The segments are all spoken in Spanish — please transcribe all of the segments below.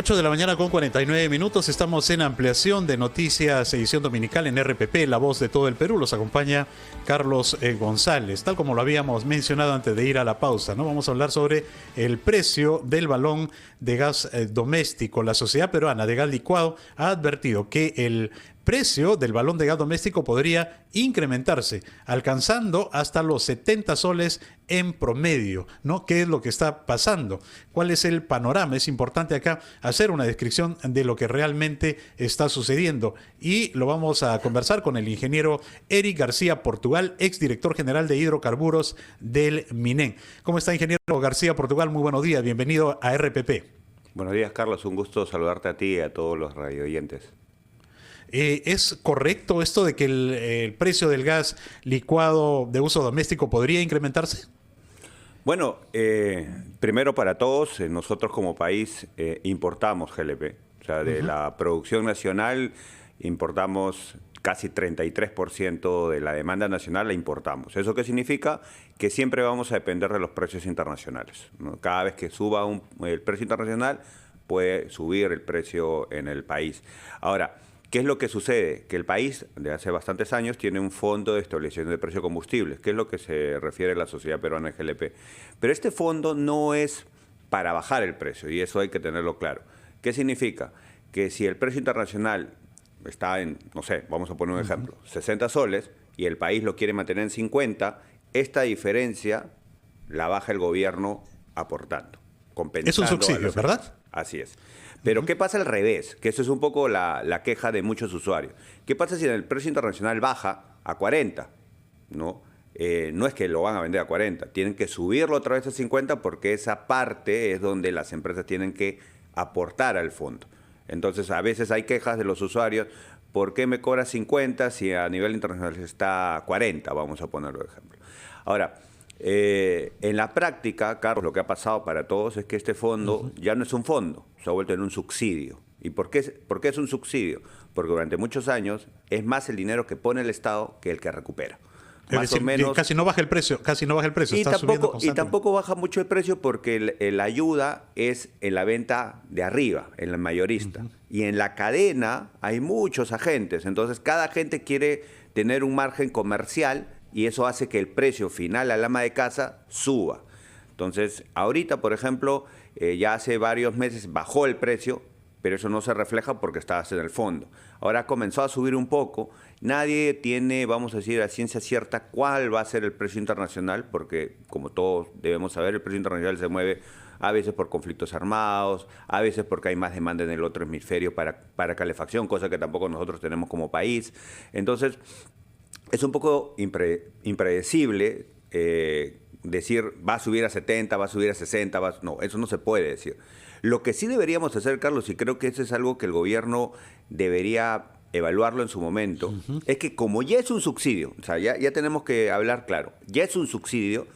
8 de la mañana con 49 minutos. Estamos en ampliación de Noticias, edición dominical en RPP, La Voz de todo el Perú. Los acompaña Carlos González. Tal como lo habíamos mencionado antes de ir a la pausa, ¿no? Vamos a hablar sobre el precio del balón de gas doméstico. La Sociedad Peruana de Gas Licuado ha advertido que el precio del balón de gas doméstico podría incrementarse, alcanzando hasta los 70 soles en promedio, ¿no? ¿Qué es lo que está pasando? ¿Cuál es el panorama? Es importante acá hacer una descripción de lo que realmente está sucediendo. Y lo vamos a conversar con el ingeniero Eric García Portugal, exdirector general de hidrocarburos del MINEN. ¿Cómo está, ingeniero García Portugal? Muy buenos días, bienvenido a RPP. Buenos días, Carlos. Un gusto saludarte a ti y a todos los radioyentes. ¿Es correcto esto de que el precio del gas licuado de uso doméstico podría incrementarse? Bueno, primero para todos, nosotros como país importamos GLP. O sea, de la producción nacional importamos casi 33% de la demanda nacional la importamos. ¿Eso qué significa? Que siempre vamos a depender de los precios internacionales, ¿no? Cada vez que suba el precio internacional, puede subir el precio en el país. Ahora, ¿qué es lo que sucede? Que el país, de hace bastantes años, tiene un fondo de estabilización de precios de combustibles, que es lo que se refiere a la Sociedad Peruana de GLP. Pero este fondo no es para bajar el precio, y eso hay que tenerlo claro. ¿Qué significa? Que si el precio internacional está en, no sé, vamos a poner un ejemplo, 60 soles, y el país lo quiere mantener en 50, esta diferencia la baja el gobierno aportando, compensando. Es un subsidio, ¿verdad? Así es. Pero ¿qué pasa al revés? Que eso es un poco la queja de muchos usuarios. ¿Qué pasa si el precio internacional baja a 40? No es que lo van a vender a 40, tienen que subirlo otra vez a 50 porque esa parte es donde las empresas tienen que aportar al fondo. Entonces, a veces hay quejas de los usuarios, ¿por qué me cobra 50 si a nivel internacional está a 40? Vamos a ponerlo de ejemplo. Ahora, en la práctica, Carlos, lo que ha pasado para todos es que este fondo ya no es un fondo, se ha vuelto en un subsidio. ¿Y por qué es un subsidio? Porque durante muchos años es más el dinero que pone el Estado que el que recupera. Es decir, o menos, casi no baja el precio, y tampoco baja mucho el precio porque la ayuda es en la venta de arriba, en el mayorista. Y en la cadena hay muchos agentes, entonces cada agente quiere tener un margen comercial y eso hace que el precio final al ama de casa suba. Entonces, ahorita, por ejemplo, ya hace varios meses bajó el precio, pero eso no se refleja porque está en el fondo. Ahora comenzó a subir un poco. Nadie tiene, vamos a decir, a ciencia cierta cuál va a ser el precio internacional, porque como todos debemos saber, el precio internacional se mueve a veces por conflictos armados, a veces porque hay más demanda en el otro hemisferio para calefacción, cosa que tampoco nosotros tenemos como país. Entonces, es un poco impredecible decir va a subir a 70, va a subir a 60, no, eso no se puede decir. Lo que sí deberíamos hacer, Carlos, y creo que eso es algo que el gobierno debería evaluarlo en su momento, es que como ya es un subsidio, o sea, ya tenemos que hablar claro, ya es un subsidio,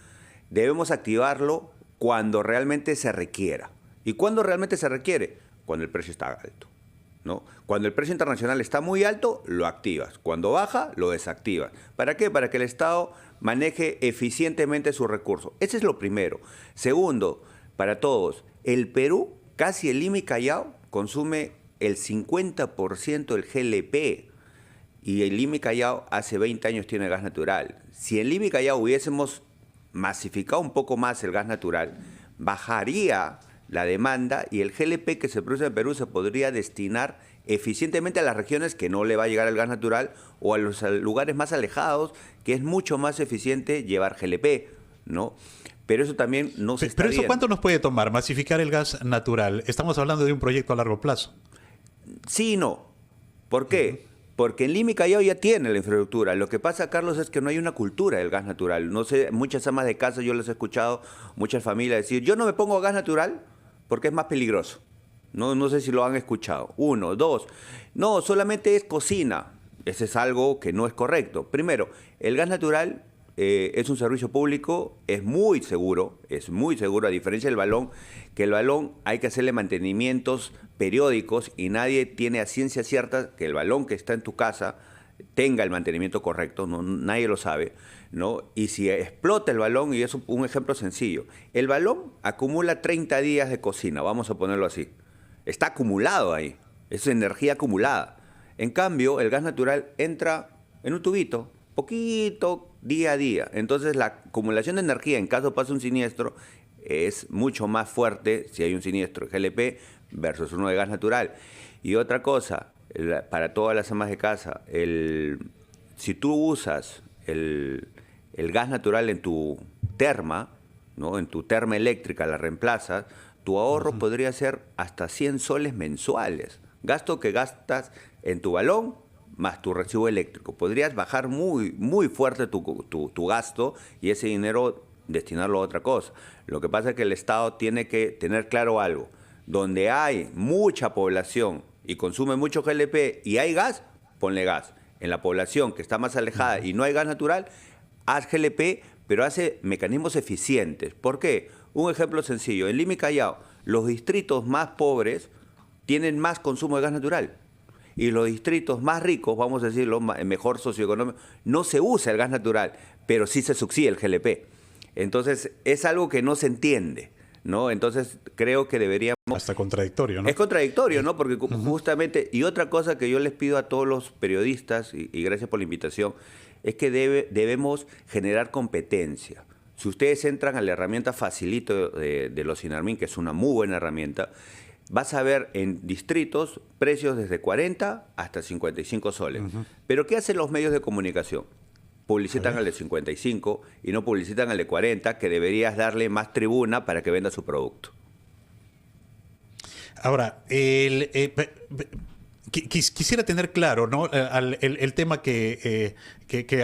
debemos activarlo cuando realmente se requiera. ¿Y cuándo realmente se requiere? Cuando el precio está alto, ¿no? Cuando el precio internacional está muy alto, lo activas. Cuando baja, lo desactivas. ¿Para qué? Para que el Estado maneje eficientemente sus recursos. Ese es lo primero. Segundo, para todos, el Perú, casi el Lima y Callao, consume el 50% del GLP. Y el Lima y Callao hace 20 años tiene gas natural. Si en Lima y Callao hubiésemos masificado un poco más el gas natural, bajaría la demanda y el GLP que se produce en Perú se podría destinar eficientemente a las regiones que no le va a llegar el gas natural o a los lugares más alejados, que es mucho más eficiente llevar GLP, ¿no? Pero eso también no se está ¿Pero eso viendo. cuánto nos puede tomar, masificar el gas natural? Estamos hablando de un proyecto a largo plazo. Sí y no. ¿Por qué? Porque en Lima y Callao ya tiene la infraestructura. Lo que pasa, Carlos, es que no hay una cultura del gas natural. No sé, muchas amas de casa, yo les he escuchado, muchas familias decir, yo no me pongo gas natural porque es más peligroso. No sé si lo han escuchado. 1, 2. No, solamente es cocina. Ese es algo que no es correcto. Primero, el gas natural es un servicio público, es muy seguro, a diferencia del balón, que el balón hay que hacerle mantenimientos periódicos y nadie tiene a ciencia cierta que el balón que está en tu casa tenga el mantenimiento correcto, no, nadie lo sabe, ¿no? Y si explota el balón, y es un ejemplo sencillo, el balón acumula 30 días de cocina, vamos a ponerlo así. está acumulado ahí, es energía acumulada. En cambio, el gas natural entra en un tubito, poquito, día a día. Entonces, la acumulación de energía en caso pase un siniestro es mucho más fuerte si hay un siniestro GLP versus uno de gas natural. Y otra cosa, para todas las amas de casa, si tú usas el gas natural en tu terma, ¿no? En tu terma eléctrica la reemplazas, tu ahorro podría ser hasta 100 soles mensuales. Gasto que gastas en tu balón más tu recibo eléctrico. Podrías bajar muy, muy fuerte tu gasto y ese dinero destinarlo a otra cosa. Lo que pasa es que el Estado tiene que tener claro algo. Donde hay mucha población y consume mucho GLP y hay gas, ponle gas. En la población que está más alejada y no hay gas natural, haz GLP, pero hace mecanismos eficientes. ¿Por qué? Un ejemplo sencillo. En Lima y Callao, los distritos más pobres tienen más consumo de gas natural. Y los distritos más ricos, vamos a decirlo, mejor socioeconómico, no se usa el gas natural, pero sí se subsidia el GLP. Entonces, es algo que no se entiende, ¿no? Entonces, creo que deberíamos... Hasta contradictorio, ¿no? Es contradictorio, ¿no? Porque justamente... Y otra cosa que yo les pido a todos los periodistas, y gracias por la invitación, es que debemos generar competencia. Si ustedes entran a la herramienta Facilito de los Sinarmin, que es una muy buena herramienta, vas a ver en distritos precios desde 40 hasta 55 soles. Pero ¿qué hacen los medios de comunicación? Publicitan al de 55 y no publicitan al de 40, que deberías darle más tribuna para que venda su producto. Ahora, quisiera tener claro, ¿no? el tema que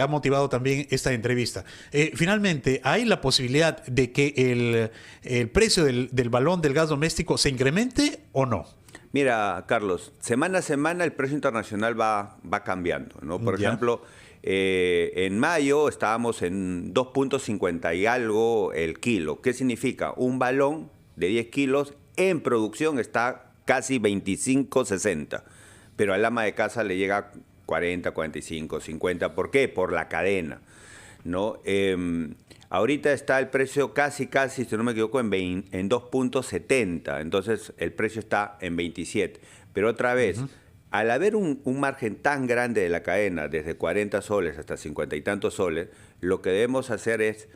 ha motivado también esta entrevista. Finalmente, ¿hay la posibilidad de que el precio del balón del gas doméstico se incremente o no? Mira, Carlos, semana a semana el precio internacional va cambiando, ¿no? Por ejemplo, en mayo estábamos en 2.50 y algo el kilo. ¿Qué significa? Un balón de 10 kilos en producción está casi 25-60. Pero al ama de casa le llega 40, 45, 50. ¿Por qué? Por la cadena, ¿no? Ahorita está el precio casi, si no me equivoco, en 2.70. Entonces, el precio está en 27. Pero otra vez, al haber un margen tan grande de la cadena, desde 40 soles hasta 50 y tantos soles, lo que debemos hacer es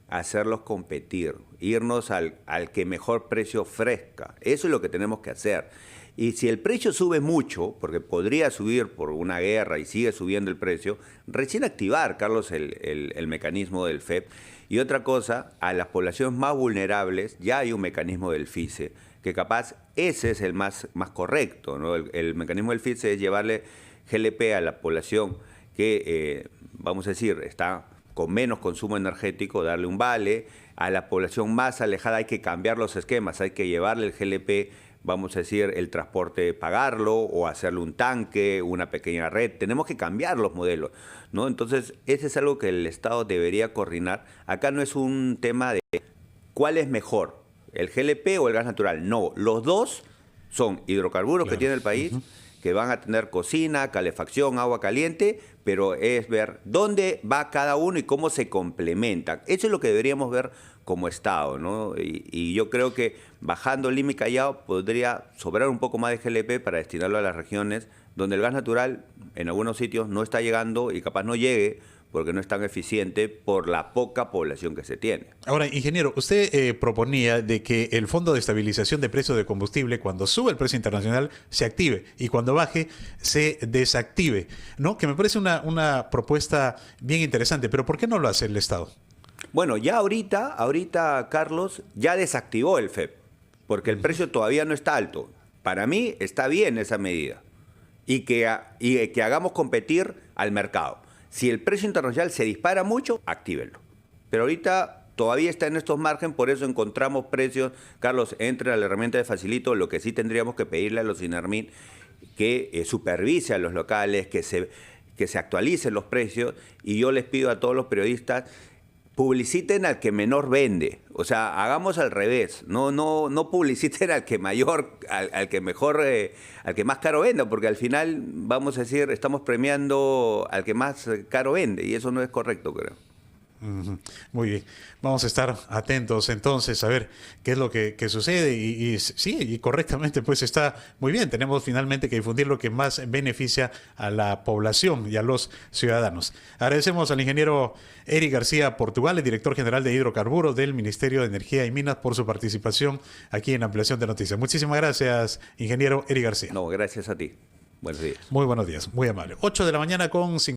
hacerlos competir, irnos al que mejor precio ofrezca. Eso es lo que tenemos que hacer. Y si el precio sube mucho, porque podría subir por una guerra y sigue subiendo el precio, recién activar, Carlos, el mecanismo del FEP. Y otra cosa, a las poblaciones más vulnerables ya hay un mecanismo del FICE, que capaz ese es el más correcto, ¿no? El mecanismo del FICE es llevarle GLP a la población que, vamos a decir, está con menos consumo energético, darle un vale. A la población más alejada hay que cambiar los esquemas, hay que llevarle el GLP, vamos a decir, el transporte, pagarlo o hacerle un tanque, una pequeña red. Tenemos que cambiar los modelos, ¿no? Entonces, ese es algo que el Estado debería coordinar. Acá no es un tema de cuál es mejor, el GLP o el gas natural. No, los dos son hidrocarburos que tiene el país, que van a tener cocina, calefacción, agua caliente, pero es ver dónde va cada uno y cómo se complementan. Eso es lo que deberíamos ver como Estado, ¿no? Y yo creo que bajando Lima y Callao podría sobrar un poco más de GLP para destinarlo a las regiones donde el gas natural en algunos sitios no está llegando y capaz no llegue porque no es tan eficiente por la poca población que se tiene. Ahora, ingeniero, usted proponía de que el Fondo de Estabilización de Precios de Combustible, cuando sube el precio internacional, se active y cuando baje, se desactive, ¿no? Que me parece una propuesta bien interesante, pero ¿por qué no lo hace el Estado? Bueno, ya ahorita, Carlos, ya desactivó el FEP, porque el precio todavía no está alto. Para mí está bien esa medida y que hagamos competir al mercado. Si el precio internacional se dispara mucho, actívenlo. Pero ahorita todavía está en estos márgenes, por eso encontramos precios. Carlos, entre a la herramienta de Facilito, lo que sí tendríamos que pedirle a los Sinarmin que supervise a los locales, que se actualicen los precios. Y yo les pido a todos los periodistas, publiciten al que menor vende. O sea, hagamos al revés. No publiciten al que mayor, al que mejor, al que más caro venda, porque al final, vamos a decir, estamos premiando al que más caro vende, y eso no es correcto, creo. Muy bien. Vamos a estar atentos entonces a ver qué es lo que sucede y sí, y correctamente pues está muy bien. Tenemos finalmente que difundir lo que más beneficia a la población y a los ciudadanos. Agradecemos al ingeniero Eric García Portugal, el director general de hidrocarburos del Ministerio de Energía y Minas, por su participación aquí en Ampliación de Noticias. Muchísimas gracias, ingeniero Eric García. No, gracias a ti. Buenos días. Muy buenos días, muy amable. 8 de la mañana con 50.